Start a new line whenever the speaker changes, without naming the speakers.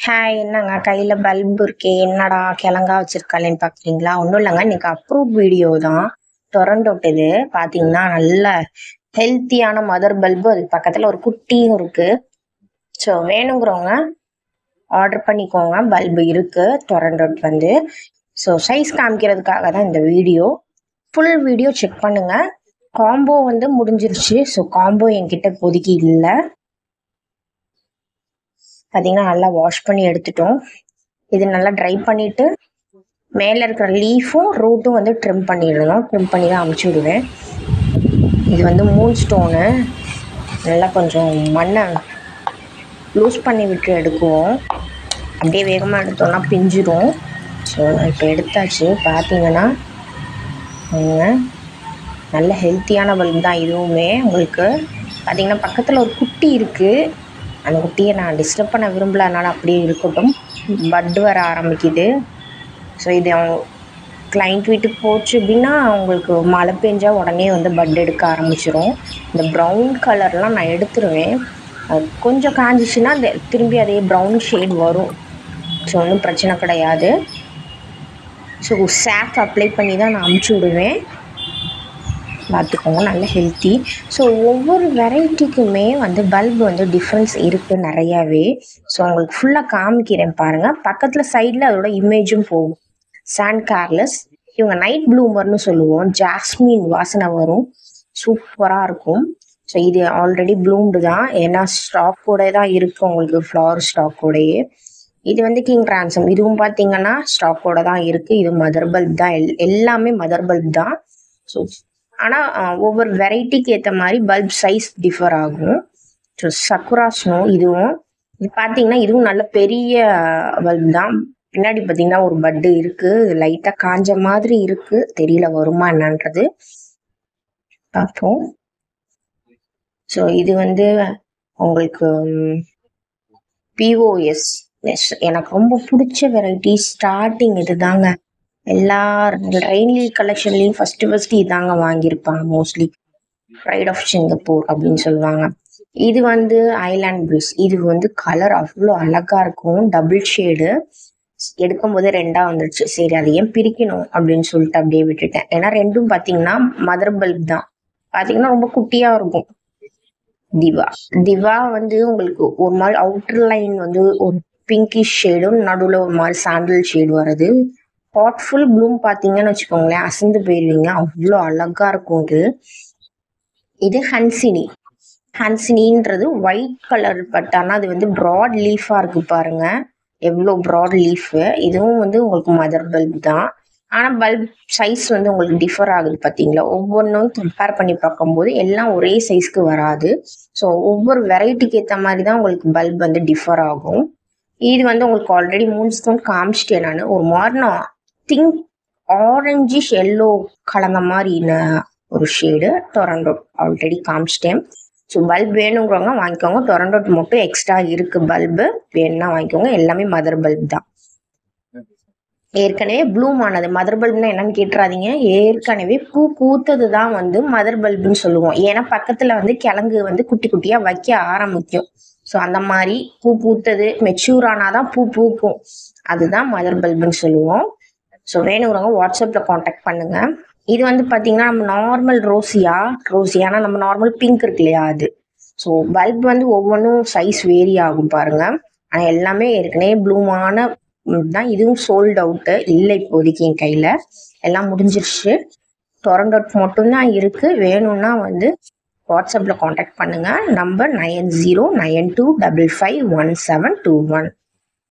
Hi, என்னங்க கையில் bulb இருக்கே, என்னடா கிழங்கா வச்சிருக்காளேன்னு பார்க்குறீங்களா? ஒன்றும் இல்லைங்க, இன்னைக்கு அப்ரூவ் வீடியோ தான். இது பார்த்தீங்கன்னா நல்ல ஹெல்த்தியான மதர் பல்பு, அதுக்கு பக்கத்தில் ஒரு குட்டியும் இருக்கு. ஸோ வேணுங்கிறவங்க ஆர்டர் பண்ணிக்கோங்க. பல்பு இருக்கு டொரண்டோட் ஸோ சைஸ் காமிக்கிறதுக்காக தான் இந்த வீடியோ. ஃபுல் வீடியோ செக் பண்ணுங்க. காம்போ முடிஞ்சிருச்சு. ஸோ காம்போ என்கிட்ட இப்போதைக்கு இல்லை. பார்த்தீங்கன்னா நல்லா வாஷ் பண்ணி எடுத்துட்டோம். இது நல்லா ட்ரை பண்ணிவிட்டு மேலே இருக்கிற லீஃபும் ரூட்டும் ட்ரிம் பண்ணிடணும். ட்ரிம் பண்ணி தான் அமுச்சு விடுவேன். இது மூன் ஸ்டோனு. நல்லா கொஞ்சம் மண்ணை லூஸ் பண்ணி விட்டு எடுக்குவோம். அப்படியே வேகமாக எடுத்தோம்னா பிஞ்சிடும். ஸோ இப்போ எடுத்தாச்சு. பார்த்தீங்கன்னா நல்ல ஹெல்த்தியான பல்ப் தான் இதுவுமே. உங்களுக்கு பார்த்தீங்கன்னா பக்கத்தில் ஒரு குட்டி இருக்குது. அந்த குட்டியை நான் டிஸ்டர்ப் பண்ண விரும்பல, அதனால் அப்படியே இருக்கட்டும். பட் வர ஆரம்பிக்குது. ஸோ இது அவங்க கிளைண்ட் வீட்டுக்கு போச்சு அப்படின்னா அவங்களுக்கு மழை பெஞ்சால் உடனே பட் எடுக்க ஆரம்பிச்சிடும். இந்த ப்ரௌன் கலர்லாம் நான் எடுத்துருவேன். கொஞ்சம் காஞ்சிச்சுன்னா திரும்பி அதே ப்ரௌன் ஷேட் வரும். ஸோ ஒன்றும் பிரச்சனை கிடையாது. ஸோ சாக் அப்ளை பண்ணி தான் நான் அமுச்சு விடுவேன். பார்த்துக்கோங்க, நல்ல ஹெல்த்தி. ஸோ ஒவ்வொரு வெரைட்டிக்குமே பல்பு டிஃப்ரென்ஸ் இருக்குது நிறையாவே. ஸோ உங்களுக்கு ஃபுல்லாக காமிக்கிறேன் பாருங்கள். பக்கத்தில் சைடில் அதோட இமேஜும் போகும். சாண்ட் கார்லஸ், இவங்க நைட் ப்ளூமர்னு சொல்லுவோம். ஜாஸ்மின் வாசனை வரும், சூப்பராக இருக்கும். ஸோ இது ஆல்ரெடி ப்ளூம்டு தான், ஏன்னா ஸ்டாக்கோட தான் இருக்குது உங்களுக்கு, ஃப்ளவர் ஸ்டாக்கோடையே. இது கிங் ரான்சம், இதுவும் பார்த்தீங்கன்னா ஸ்டாக்கோட தான் இருக்குது. இது மதர் பல்ப் தான், எல்லாமே மதர் பல்ப் தான். ஸோ ஆனால் ஒவ்வொரு வெரைட்டிக்கு ஏற்ற மாதிரி பல்ப் சைஸ் டிஃபர் ஆகும். ஸோ சக்குரா ஸ்னோ இதுவும், இது பார்த்தீங்கன்னா இதுவும் நல்ல பெரிய பல்ப் தான். பின்னாடி பார்த்தீங்கன்னா ஒரு பட்டு இருக்குது, லைட்டாக காஞ்ச மாதிரி இருக்குது, தெரியல வருமா என்னன்றது பார்ப்போம். ஸோ இது உங்களுக்கு POS. எனக்கு ரொம்ப பிடிச்ச வெரைட்டி ஸ்டார்டிங் இது தாங்க. எல்லா ரெயின்லி கலெக்ஷன்லையும் ஃபர்ஸ்ட் இதாங்க வாங்கியிருப்பாங்க மோஸ்ட்லி. ப்ரைட் ஆஃப் சிங்கப்பூர் அப்படின்னு சொல்லுவாங்க. இது ஐலாண்ட் ப்ளூஸ். இது கலர் அவ்வளோ அழகாக இருக்கும், டபுள் ஷேடு. எடுக்கும்போது ரெண்டாக வந்துடுச்சு. சரி அதை ஏன் பிரிக்கணும் அப்படின்னு சொல்லிட்டு அப்படியே விட்டுட்டேன். ஏன்னா ரெண்டும் பார்த்தீங்கன்னா மதர் பல்ப் தான். பார்த்தீங்கன்னா ரொம்ப குட்டியாக இருக்கும். திவா உங்களுக்கு ஒரு மாதிரி அவுட்டர் லைன் ஒரு பிங்கிஷ் ஷேடும், நடுவில் ஒரு மாதிரி சாண்டல் ஷேடு வருது. பாட் ஃபுல் ப்ளூம் பார்த்தீங்கன்னு வச்சுக்கோங்களேன், அசந்து போயிடுவீங்க, அவ்வளோ அழகா இருக்கும். இது ஹன்சினின்றது ஒயிட் கலர், பட் ஆனால் அது ப்ராட் லீஃபாக இருக்கு பாருங்க, எவ்வளோ ப்ராட் லீஃபு. இதுவும் உங்களுக்கு மதர் பல்ப் தான். ஆனால் பல்ப் சைஸ் உங்களுக்கு டிஃபர் ஆகுது பார்த்தீங்களா. ஒவ்வொன்றும் கம்பேர் பண்ணி பார்க்கும்போது எல்லாம் ஒரே சைஸ்க்கு வராது. ஸோ ஒவ்வொரு வெரைட்டிக்கு ஏற்ற மாதிரி தான் உங்களுக்கு பல்ப் டிஃபர் ஆகும். இது உங்களுக்கு ஆல்ரெடி மூன் ஸ்டோன் காமிச்சிட்டேன் நான். ஒரு மார்னா திங்க் ஆரஞ்சிஷ் எல்லோ கலந்த மாதிரி ஒரு ஷேடு டொரண்டோட் ஆல்ரெடி காமிச்சிட்டேன். ஸோ பல்ப் வேணுங்கிறவங்க வாங்கிக்கோங்க. டொரண்டோட் மட்டும் எக்ஸ்ட்ரா இருக்குது, பல்பு வேணும்னா வாங்கிக்கோங்க. எல்லாமே மதர் பல்ப் தான். ஏற்கனவே ப்ளூம் ஆனது மதர் பல்ப்னா என்னன்னு கேட்டுறாதீங்க. ஏற்கனவே பூ பூத்தது தான் மதர் பல்புன்னு சொல்லுவோம். ஏன்னா பக்கத்தில் கிழங்கு குட்டி குட்டியாக வைக்க ஆரம்பிக்கும். ஸோ அந்த மாதிரி பூ பூத்தது மெச்சூர் ஆனாதான் பூ பூக்கும், அதுதான் மதர் பல்புன்னு சொல்லுவோம். ஸோ வேணுங்கிறவங்க வாட்ஸ்அப்பில் காண்டாக்ட் பண்ணுங்க. இது பார்த்தீங்கன்னா நம்ம நார்மல் ரோசியானா நம்ம நார்மல் பிங்க் இருக்கு இல்லையா, அது. ஸோ பல்ப் ஒவ்வொன்றும் சைஸ் வேரி ஆகும் பாருங்க. ஆனால் எல்லாமே ஏற்கனவே ப்ளூமான தான். இதுவும் சோல்ட் அவுட்டு இல்லை இப்போதைக்கு என் கையில், எல்லாம் முடிஞ்சிருச்சு. டொரண்டோட் மட்டும்தான் இருக்குது. வேணும்னா வாட்ஸ்அப்பில் காண்டாக்ட் பண்ணுங்கள். நம்பர் 9092551721.